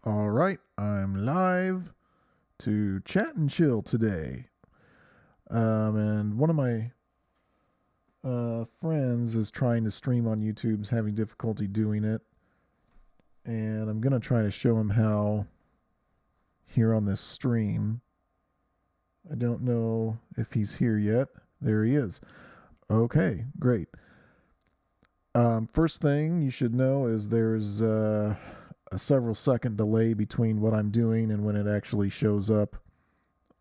All right, I'm live to chat and chill today. And one of my friends is trying to stream on YouTube, is having difficulty doing it. And I'm going to try to show him how here on this stream. I don't know if he's here yet. There he is. Okay, great. First thing you should know is there's a several second delay between what I'm doing and when it actually shows up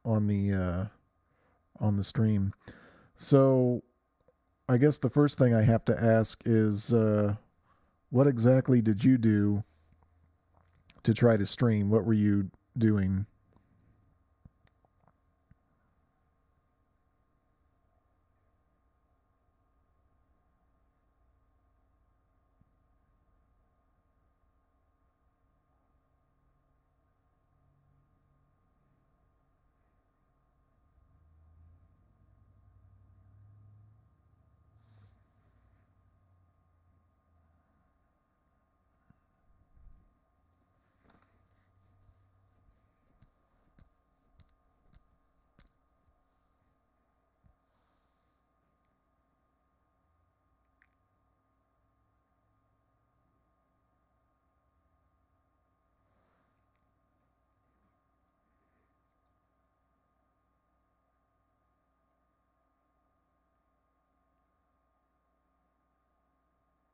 on the stream. So I guess the first thing I have to ask is what exactly did you do to try to stream? What were you doing?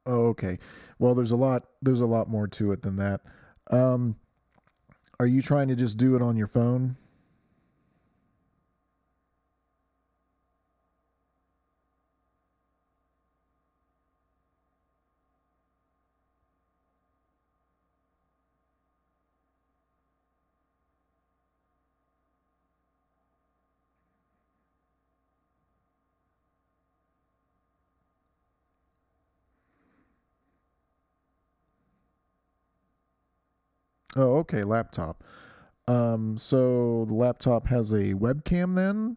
Oh, okay. Well, there's a lot more to it than that. Um, are you trying to just do it on your phone? Oh, okay, laptop. So the laptop has a webcam then?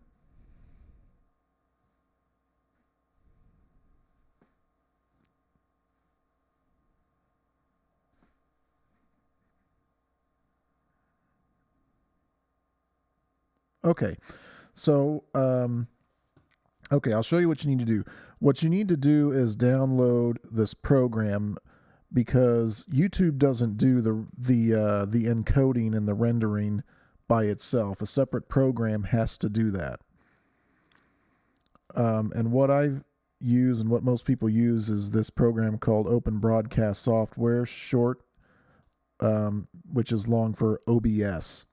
Okay. So, okay, I'll show you what you need to do. What you need to do is download this program because YouTube doesn't do the encoding and the rendering by itself. A separate program has to do that. And what I've used and what most people use is this program called Open Broadcast Software, short, which is long for OBS.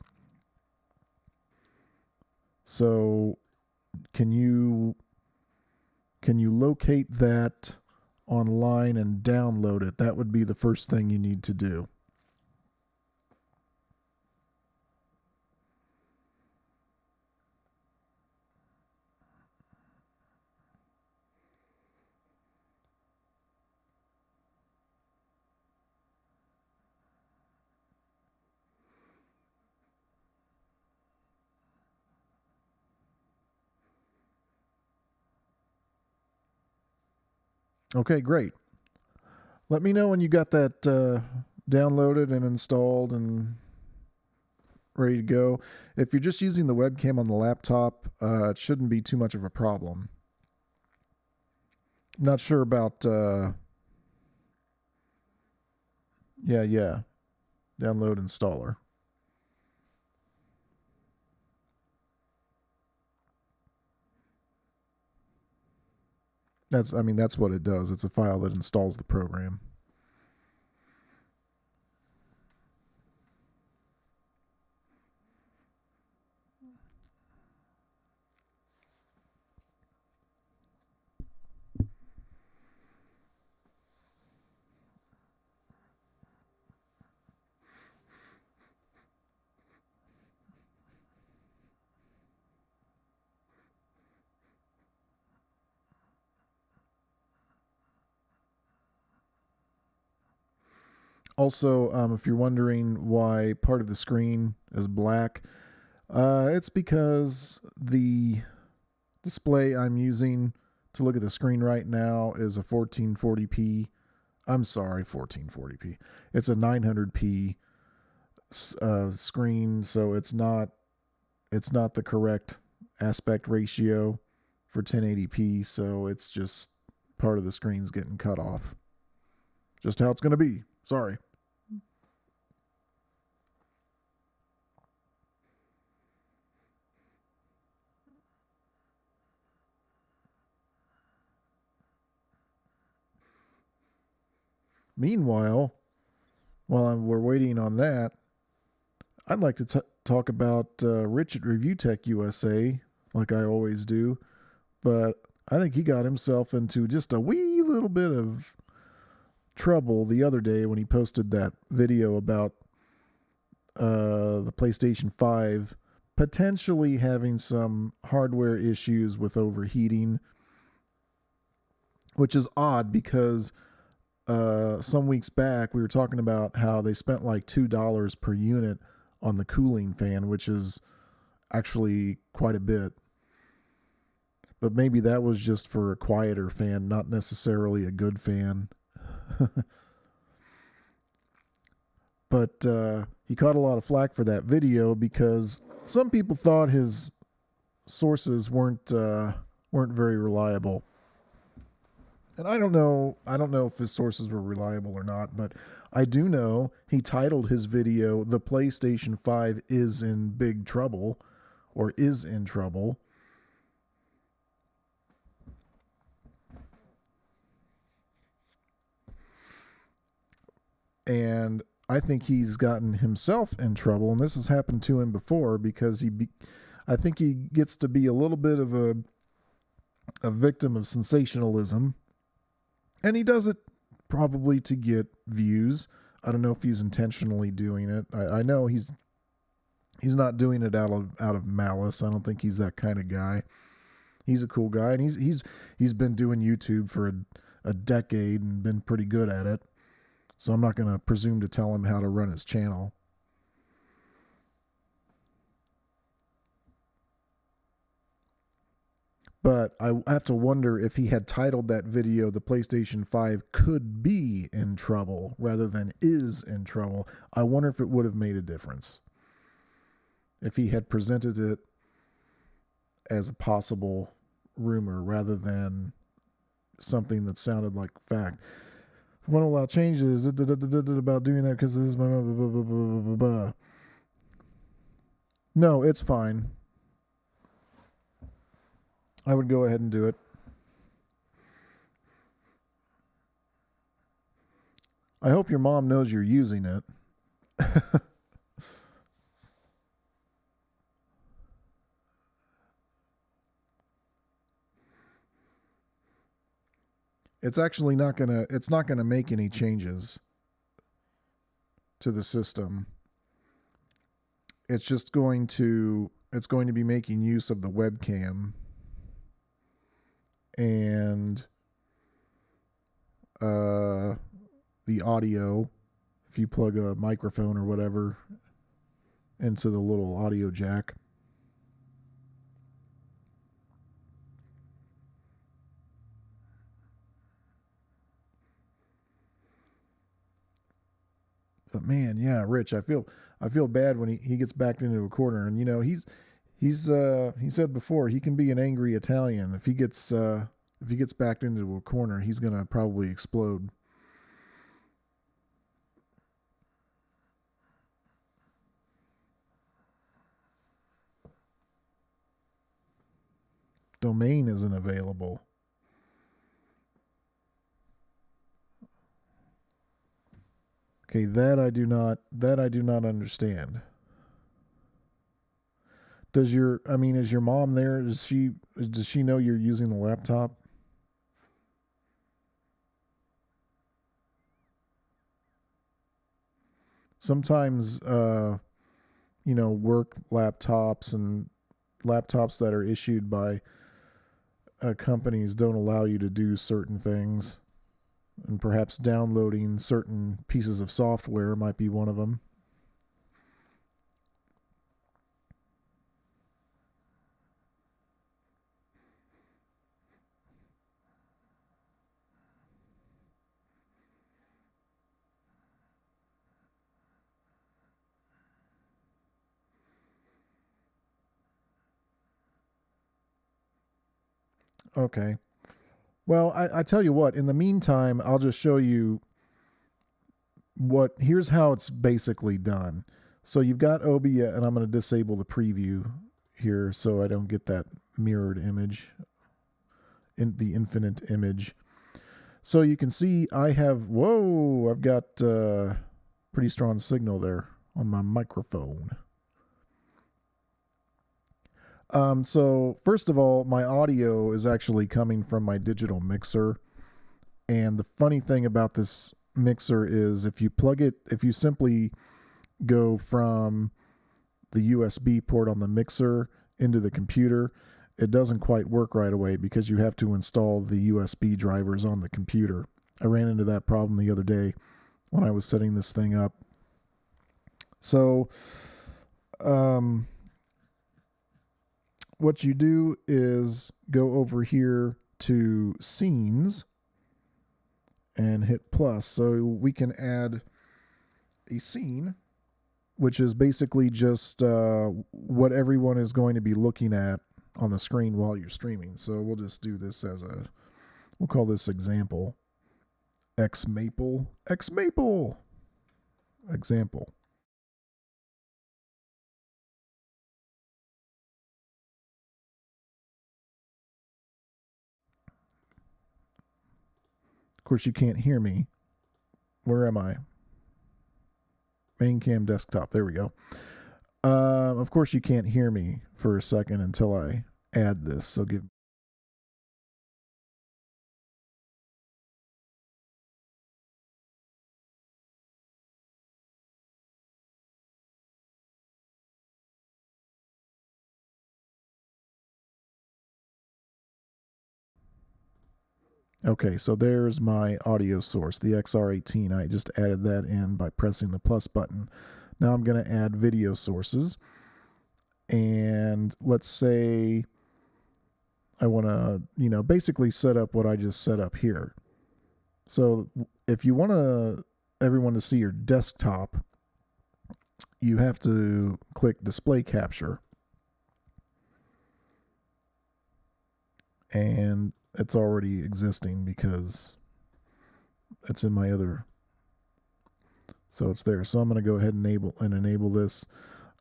So can you locate that online and download it? That would be the first thing you need to do. Okay, great. Let me know when you got that downloaded and installed and ready to go. If you're just using the webcam on the laptop, it shouldn't be too much of a problem. I'm not sure about. Yeah. Download installer. That's what it does. It's a file that installs the program. Also, if you're wondering why part of the screen is black, it's because the display I'm using to look at the screen right now is a 1440p. I'm sorry, 1440p. It's a 900p screen, so it's not the correct aspect ratio for 1080p, so it's just part of the screen's getting cut off. Just how it's going to be. Sorry. Meanwhile, while we're waiting on that, I'd like to talk about Rich at Review Tech USA, like I always do. But I think he got himself into just a wee little bit of trouble the other day when he posted that video about the PlayStation 5 potentially having some hardware issues with overheating, which is odd because some weeks back we were talking about how they spent like $2 per unit on the cooling fan, which is actually quite a bit. But maybe that was just for a quieter fan, not necessarily a good fan. But he caught a lot of flack for that video because some people thought his sources weren't very reliable. And I don't know if his sources were reliable or not, but I do know he titled his video "The PlayStation 5 is in big trouble" or "is in trouble." And I think he's gotten himself in trouble, and this has happened to him before because I think he gets to be a little bit of a victim of sensationalism, and he does it probably to get views. I don't know if he's intentionally doing it. I know he's not doing it out of malice. I don't think he's that kind of guy. He's a cool guy, and he's been doing YouTube for a decade and been pretty good at it. So I'm not going to presume to tell him how to run his channel. But I have to wonder if he had titled that video "The PlayStation 5 could be in trouble" rather than "is in trouble." I wonder if it would have made a difference. If he had presented it as a possible rumor rather than something that sounded like fact. Won't allow changes about doing that because this is blah, blah, blah, blah, blah, blah. No, it's fine. I would go ahead and do it. I hope your mom knows you're using it. It's actually not gonna make any changes to the system. It's just going to be making use of the webcam and the audio. If you plug a microphone or whatever into the little audio jack. But man, yeah, Rich, I feel bad when he gets backed into a corner, and you know he said before he can be an angry Italian. If he gets backed into a corner, he's gonna probably explode. Domain isn't available. Okay, that I do not understand. Is your mom there? Does she know you're using the laptop? Sometimes work laptops and laptops that are issued by companies don't allow you to do certain things, and perhaps downloading certain pieces of software might be one of them. Okay. Well, I tell you what, in the meantime, I'll just show you here's how it's basically done. So you've got OBS, and I'm going to disable the preview here so I don't get that mirrored image, in the infinite image. So you can see I've got pretty strong signal there on my microphone. So first of all, my audio is actually coming from my digital mixer. And the funny thing about this mixer is if you simply go from the USB port on the mixer into the computer, it doesn't quite work right away because you have to install the USB drivers on the computer. I ran into that problem the other day when I was setting this thing up. So, what you do is go over here to scenes and hit plus. So we can add a scene, which is basically just what everyone is going to be looking at on the screen while you're streaming. So we'll just do this we'll call this example. X Maple example. Of course, you can't hear me. Where am I? Main cam desktop. There we go. Of course, you can't hear me for a second until I add this. So give. Okay, so there's my audio source, the XR18. I just added that in by pressing the plus button. Now I'm going to add video sources. And let's say I want to, basically set up what I just set up here. So if you want everyone to see your desktop, you have to click display capture. And it's already existing because it's in my other. So it's there. So I'm going to go ahead and enable this.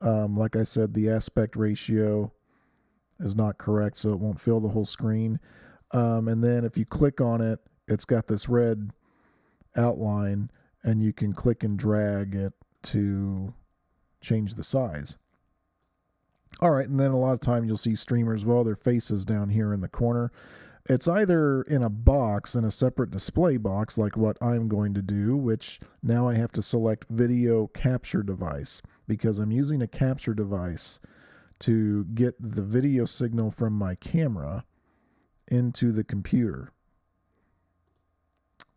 Like I said, the aspect ratio is not correct, so it won't fill the whole screen. And then if you click on it, it's got this red outline, and you can click and drag it to change the size. All right, and then a lot of time you'll see streamers, their faces down here in the corner. It's either in a box, in a separate display box, like what I'm going to do, which now I have to select video capture device because I'm using a capture device to get the video signal from my camera into the computer.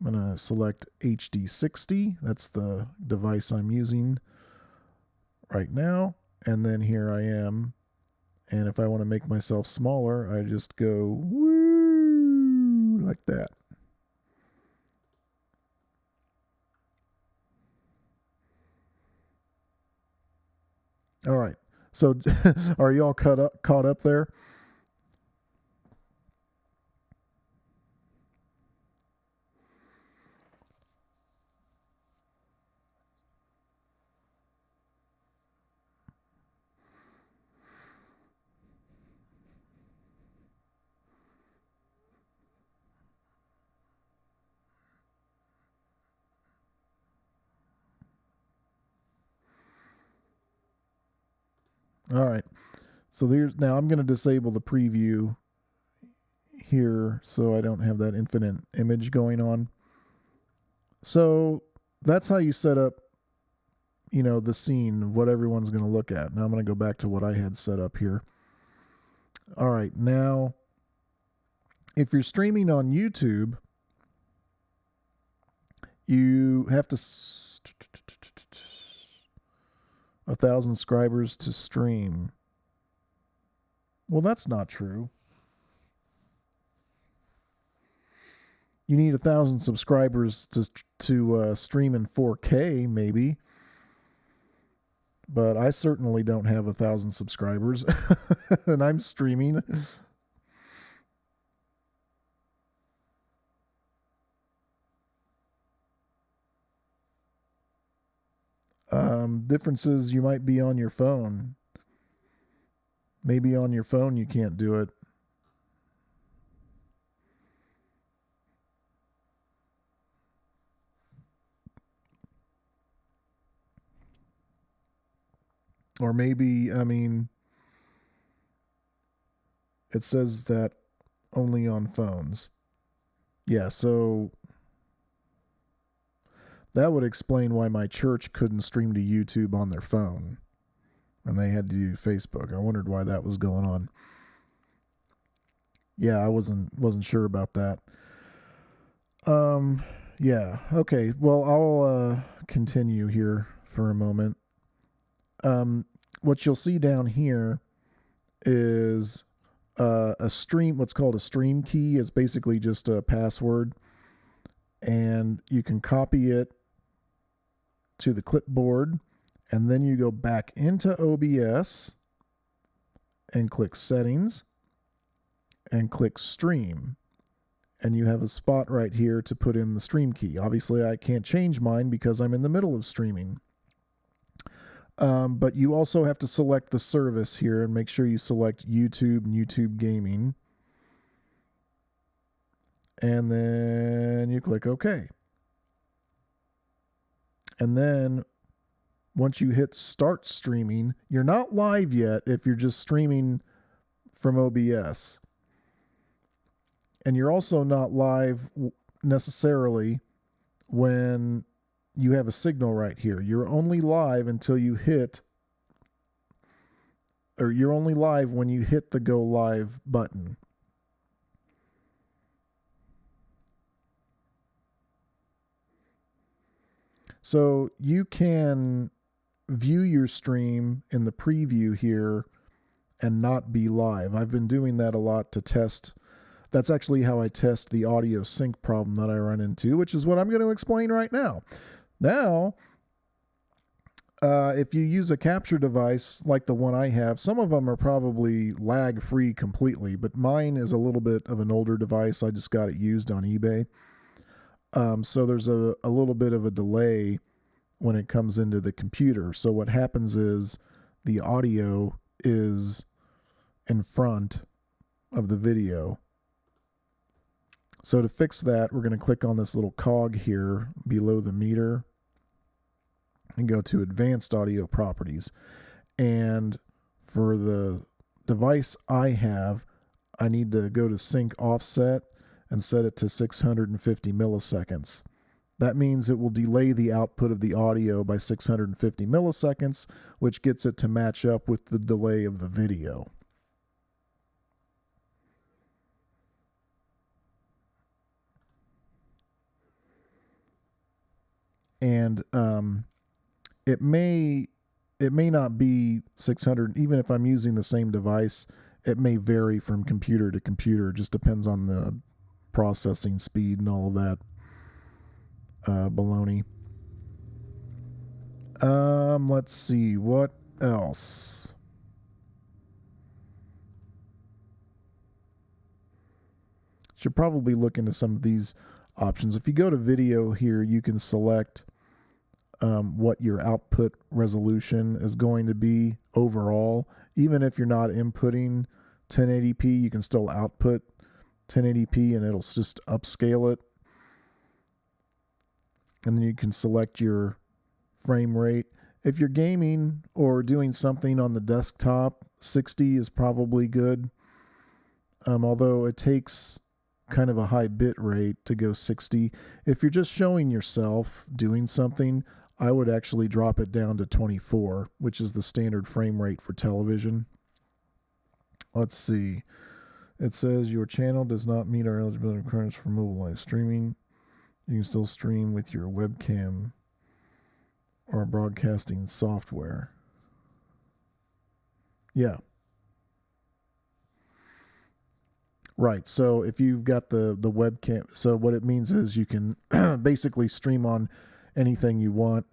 I'm going to select HD60. That's the device I'm using right now. And then here I am. And if I want to make myself smaller, I just go woo like that. All right. So are you all caught up there? All right. So now I'm going to disable the preview here so I don't have that infinite image going on. So that's how you set up, the scene, what everyone's going to look at. Now I'm going to go back to what I had set up here. All right. Now, if you're streaming on YouTube, you have to 1,000 subscribers to stream. Well, that's not true. You need 1,000 subscribers to stream in 4K, maybe. But I certainly don't have 1,000 subscribers, and I'm streaming. Differences, you might be on your phone. Maybe on your phone you can't do it. Or maybe, I mean, it says that only on phones. Yeah, so that would explain why my church couldn't stream to YouTube on their phone and they had to do Facebook. I wondered why that was going on. Yeah, I wasn't sure about that. Yeah. Okay. Well, I'll continue here for a moment. What you'll see down here is a stream, what's called a stream key. It's basically just a password, and you can copy it to the clipboard, and then you go back into OBS and click settings and click stream. And you have a spot right here to put in the stream key. Obviously, I can't change mine because I'm in the middle of streaming. But you also have to select the service here and make sure you select YouTube and YouTube Gaming. And then you click OK. And then once you hit start streaming, you're not live yet if you're just streaming from OBS. And you're also not live necessarily when you have a signal right here. You're only live until you hit, or you're only live when you hit the go live button. So you can view your stream in the preview here and not be live. I've been doing that a lot to test. That's actually how I test the audio sync problem that I run into, which is what I'm going to explain right now. Now, if you use a capture device like the one I have, some of them are probably lag-free completely, but mine is a little bit of an older device. I just got it used on eBay. So there's a little bit of a delay when it comes into the computer. So what happens is the audio is in front of the video. So to fix that, we're going to click on this little cog here below the meter and go to Advanced Audio Properties. And for the device I have, I need to go to Sync Offset and set it to 650 milliseconds. That means it will delay the output of the audio by 650 milliseconds, which gets it to match up with the delay of the video. And it may not be 600, even if I'm using the same device. It may vary from computer to computer. It just depends on the processing speed and all of that baloney. Let's see what else. Should probably look into some of these options. If you go to video here, you can select what your output resolution is going to be overall. Even if you're not inputting 1080p, you can still output 1080p and it'll just upscale it. And then you can select your frame rate. If you're gaming or doing something on the desktop, 60 is probably good. Although it takes kind of a high bit rate to go 60. If you're just showing yourself doing something, I would actually drop it down to 24, which is the standard frame rate for television. Let's see. It says your channel does not meet our eligibility requirements for mobile live streaming. You can still stream with your webcam or broadcasting software. Yeah. Right. So if you've got the webcam, so what it means is you can basically stream on anything you want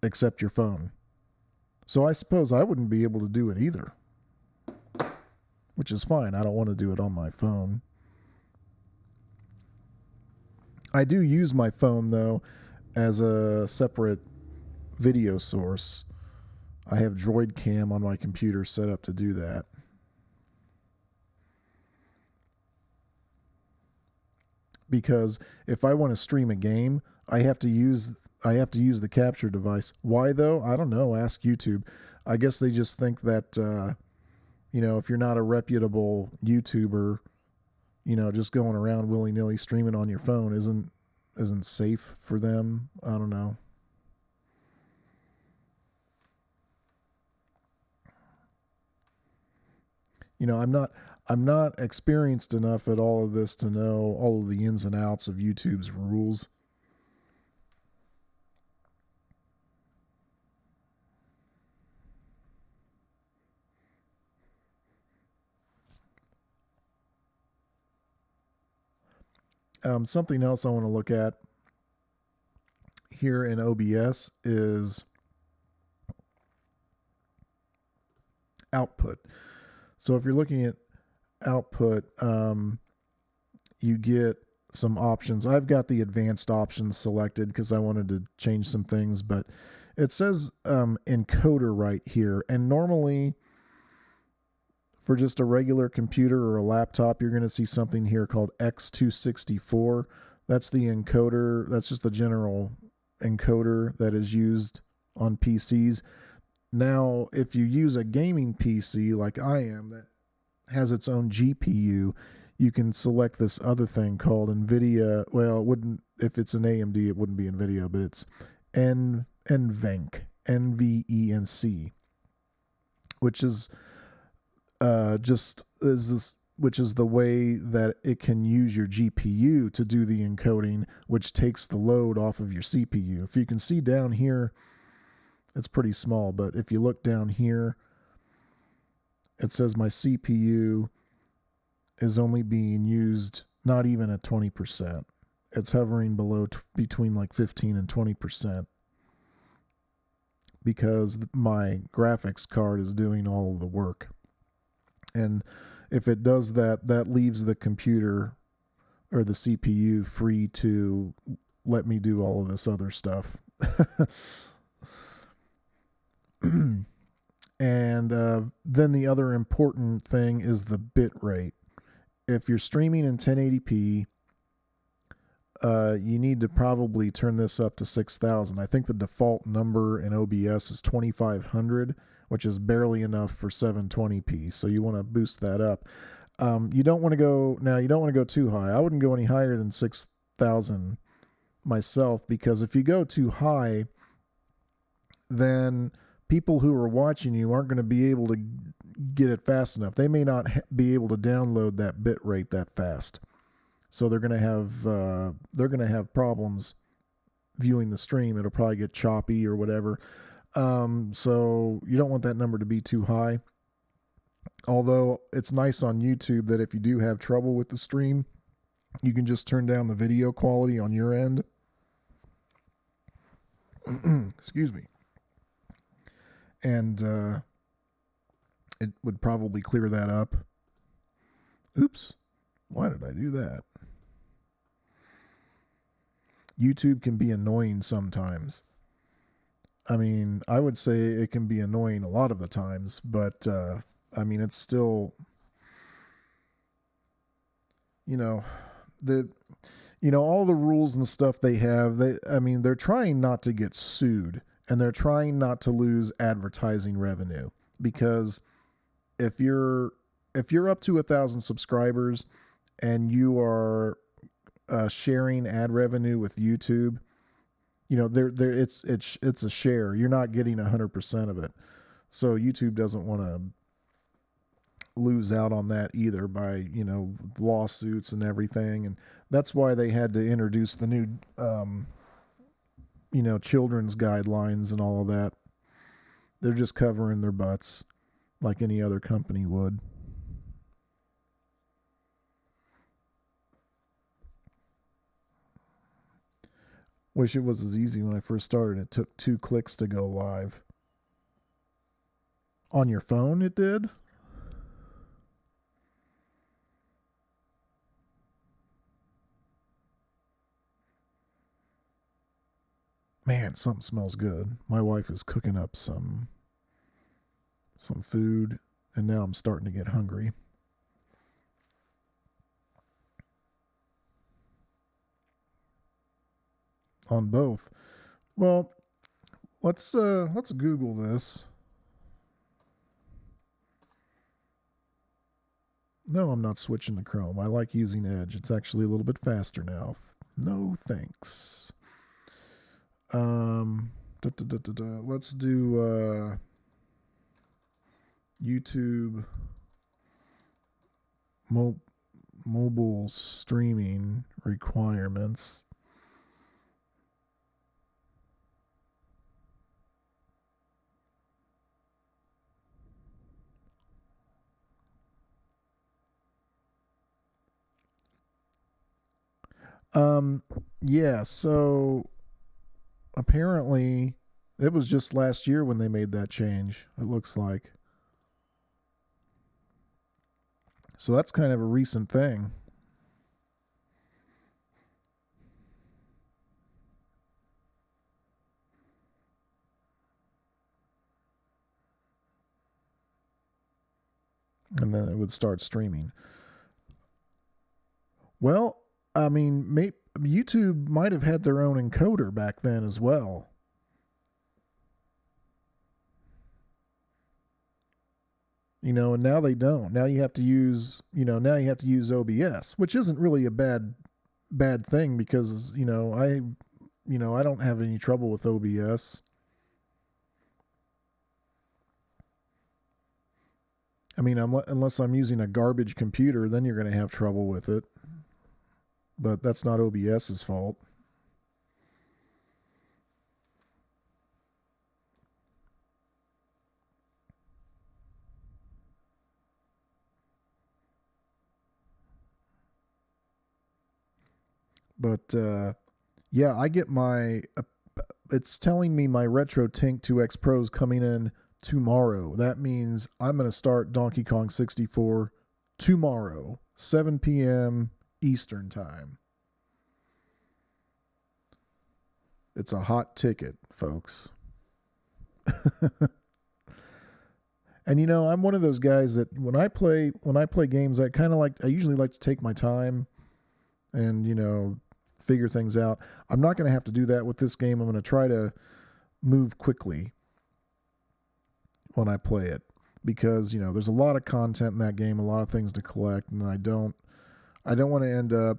except your phone. So I suppose I wouldn't be able to do it either, which is fine. I don't want to do it on my phone. I do use my phone, though, as a separate video source. I have Droid Cam on my computer set up to do that. Because if I want to stream a game, I have to use the capture device. Why though? I don't know. Ask YouTube. I guess they just think that if you're not a reputable YouTuber, just going around willy-nilly streaming on your phone isn't safe for them. I don't know. I'm not experienced enough at all of this to know all of the ins and outs of YouTube's rules. Something else I want to look at here in OBS is output. So if you're looking at output, you get some options. I've got the advanced options selected because I wanted to change some things, but it says encoder right here. And normally for just a regular computer or a laptop, you're going to see something here called X264. That's the encoder. That's just the general encoder that is used on PCs. Now, if you use a gaming PC like I am that has its own GPU, you can select this other thing called NVIDIA. Well, it wouldn't, if it's an AMD, it wouldn't be NVIDIA, but it's NVENC, NVENC, which is which is the way that it can use your GPU to do the encoding, which takes the load off of your CPU. If you can see down here, it's pretty small, but if you look down here, it says my CPU is only being used not even at 20%. It's hovering below between like 15 and 20% because my graphics card is doing all of the work. And if it does that, that leaves the computer or the CPU free to let me do all of this other stuff. And then the other important thing is the bit rate. If you're streaming in 1080p, you need to probably turn this up to 6,000. I think the default number in OBS is 2,500, which is barely enough for 720p. So you want to boost that up. You don't want to go too high. I wouldn't go any higher than 6,000 myself, because if you go too high, then people who are watching you aren't going to be able to get it fast enough. They may not be able to download that bit rate that fast. So they're going to have problems viewing the stream. It'll probably get choppy or whatever. So you don't want that number to be too high. Although it's nice on YouTube that if you do have trouble with the stream, you can just turn down the video quality on your end. Excuse me. And it would probably clear that up. Oops. Why did I do that? YouTube can be annoying sometimes. I mean, I would say it can be annoying a lot of the times, but I mean, it's still, all the rules and stuff they have, they're trying not to get sued, and they're trying not to lose advertising revenue, because if you're up to 1,000 subscribers and you are sharing ad revenue with YouTube, it's a share. You're not getting 100% of it. So YouTube doesn't want to lose out on that either by, lawsuits and everything. And that's why they had to introduce the new, children's guidelines and all of that. They're just covering their butts like any other company would. Wish it was as easy when I first started. It took 2 clicks to go live. On your phone, it did? Man, something smells good. My wife is cooking up some food, and now I'm starting to get hungry. On both. Well, let's Google this. No, I'm not switching to Chrome. I like using Edge. It's actually a little bit faster now. No thanks. Let's do YouTube mobile streaming requirements. Yeah, so apparently it was just last year when they made that change, it looks like. So that's kind of a recent thing. And then it would start streaming. Well, I mean, YouTube might have had their own encoder back then as well. And now they don't. Now you have to use, OBS, which isn't really a bad thing because, I don't have any trouble with OBS. I mean, unless I'm using a garbage computer, then you're going to have trouble with it. But that's not OBS's fault. But yeah, I get it's telling me my RetroTink 2X Pro is coming in tomorrow. That means I'm going to start Donkey Kong 64 tomorrow, 7 p.m. Eastern Time. It's a hot ticket, folks. And I'm one of those guys that when I play games, I usually like to take my time and figure things out. I'm not going to have to do that with this game. I'm going to try to move quickly when I play it because there's a lot of content in that game, a lot of things to collect, and I don't want to end up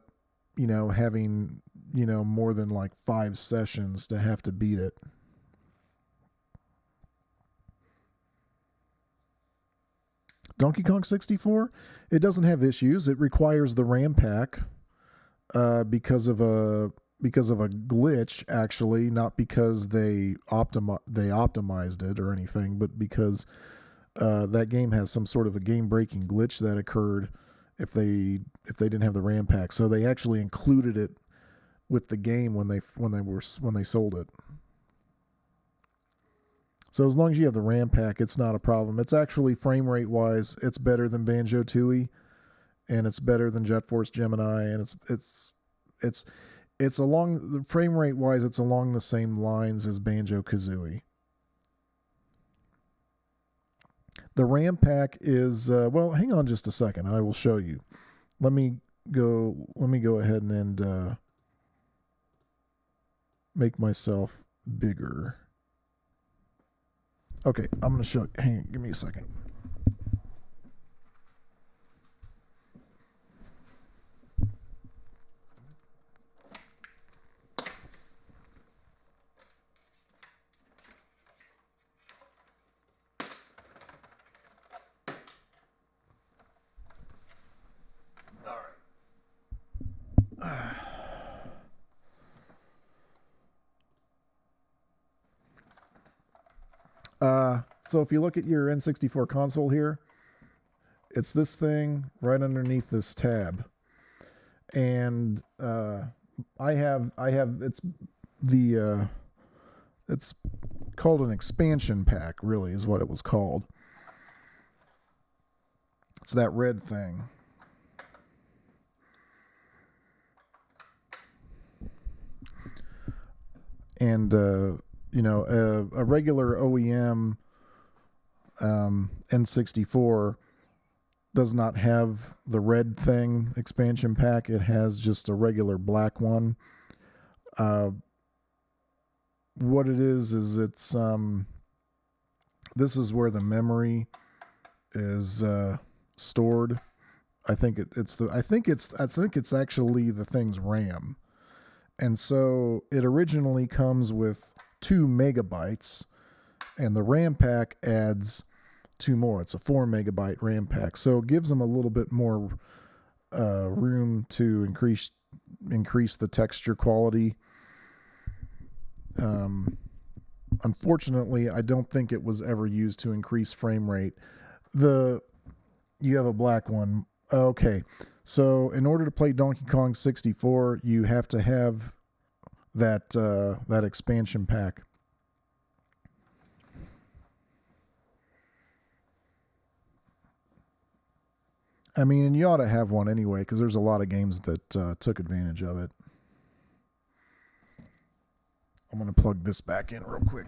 having more than like 5 sessions to have to beat it. Donkey Kong 64, it doesn't have issues. It requires the RAM pack because of a glitch, actually, not because they optimized it or anything, but because that game has some sort of a game-breaking glitch that occurred if they didn't have the RAM pack. So they actually included it with the game when they sold it. So as long as you have the RAM pack, it's not a problem. It's actually frame rate wise, it's better than Banjo-Tooie, and it's better than Jet Force Gemini, and it's along the frame rate wise, it's along the same lines as Banjo-Kazooie. The RAM pack is well. Hang on just a second. I will show you. Let me go ahead and make myself bigger. Okay, I'm going to show you. Hang on, give me a second. So if you look at your N64 console here, it's this thing right underneath this tab, and I have it's called an expansion pack. Really, is what it was called. It's that red thing. And a regular OEM N64 does not have the red thing expansion pack. It has just a regular black one. What it is it's this is where the memory is stored. I think it's actually the thing's RAM. And so it originally comes with 2 megabytes, and the RAM pack adds 2 more. It's a 4 megabyte RAM pack. So it gives them a little bit more room to increase the texture quality. Unfortunately, I don't think it was ever used to increase frame rate. You have a black one. Okay. So in order to play Donkey Kong 64, you have to have that expansion pack. I mean, and you ought to have one anyway, because there's a lot of games that took advantage of it. I'm going to plug this back in real quick.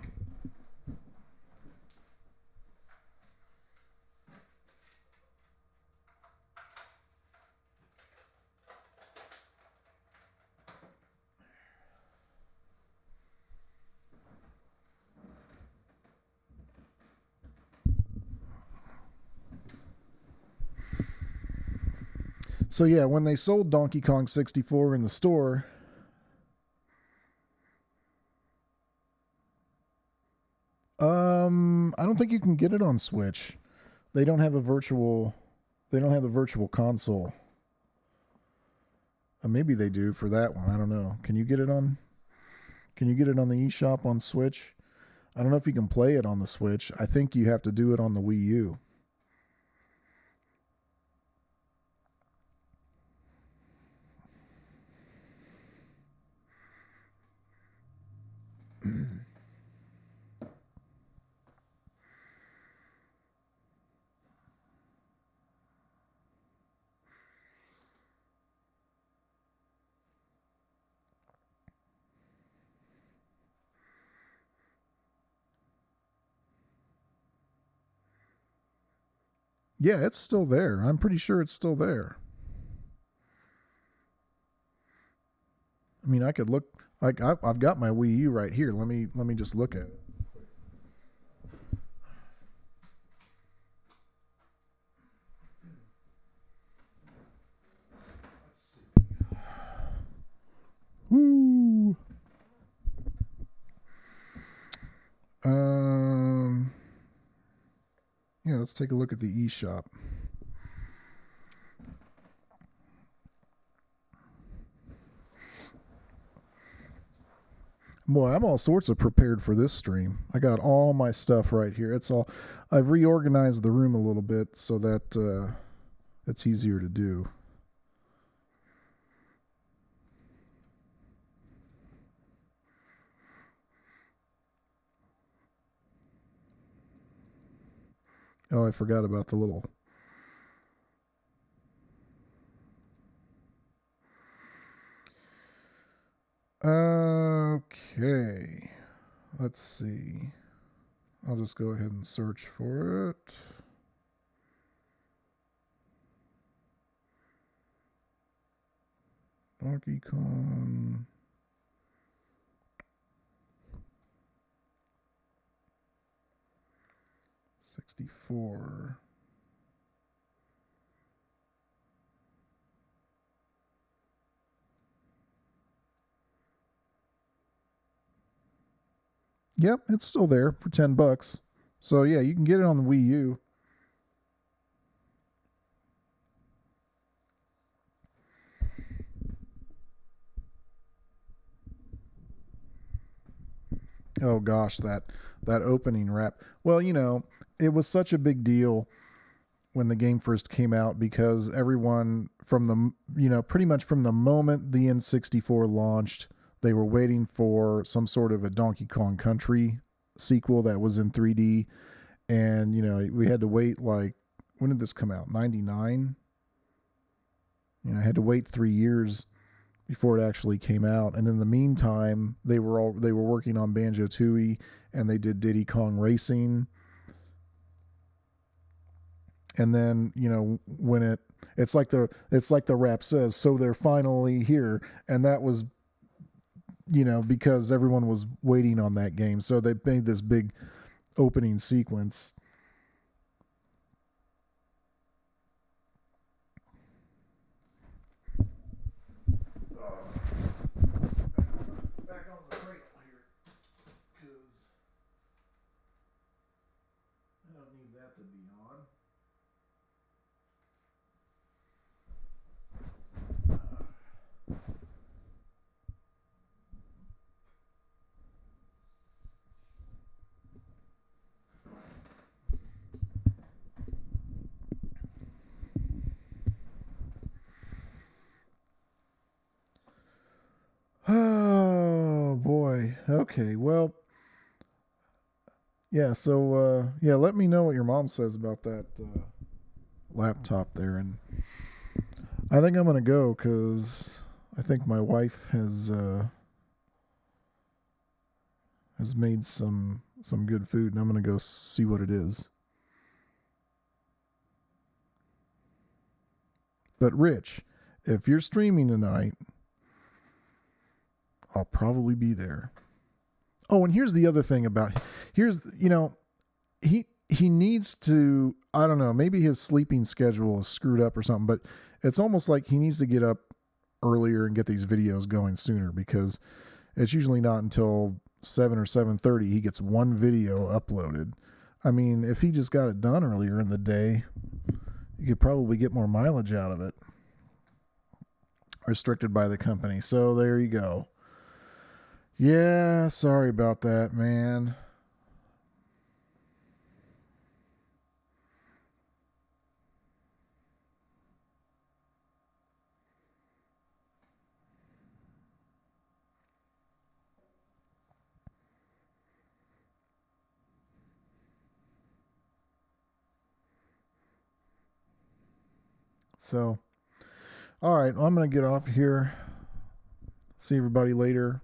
So yeah, when they sold Donkey Kong 64 in the store, I don't think you can get it on Switch. They don't have the virtual console. Maybe they do for that one. I don't know. Can you get it on the eShop on Switch? I don't know if you can play it on the Switch. I think you have to do it on the Wii U. Yeah, it's still there. I'm pretty sure it's still there. I mean, I could look. I've got my Wii U right here. Let me just look at it. Let's see. Woo. Yeah, let's take a look at the eShop. Boy, I'm all sorts of prepared for this stream. I got all my stuff right here. I've reorganized the room a little bit so that it's easier to do. Oh, I forgot about the little. Okay. Let's see. I'll just go ahead and search for it. Donkey Kong 64. Yep, it's still there for $10. So yeah, you can get it on the Wii U. Oh gosh, that opening rap. Well, it was such a big deal when the game first came out because everyone from pretty much from the moment the N64 launched, they were waiting for some sort of a Donkey Kong Country sequel that was in 3D. And, we had to wait when did this come out? 99? I had to wait 3 years before it actually came out. And in the meantime, they were working on Banjo-Tooie, and they did Diddy Kong Racing. And then, when it's like the rap says, so they're finally here, and that was, because everyone was waiting on that game. So they made this big opening sequence. Back on the trail here, because I don't need that to be on. Oh boy. Okay. Well, yeah. So yeah, let me know what your mom says about that laptop there, and I think I'm gonna go because I think my wife has made some good food, and I'm gonna go see what it is. But Rich, if you're streaming tonight, I'll probably be there. Oh, and here's the other thing about he needs to, I don't know, maybe his sleeping schedule is screwed up or something, but it's almost like he needs to get up earlier and get these videos going sooner, because it's usually not until 7 or 7:30 he gets one video uploaded. I mean, if he just got it done earlier in the day, you could probably get more mileage out of it. Restricted by the company. So there you go. Yeah, sorry about that, man. So, all right, well, I'm going to get off here. See everybody later.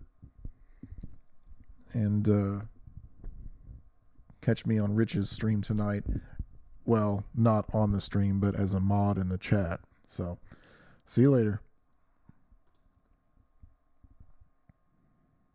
And catch me on Rich's stream tonight. Well, not on the stream, but as a mod in the chat. So, see you later.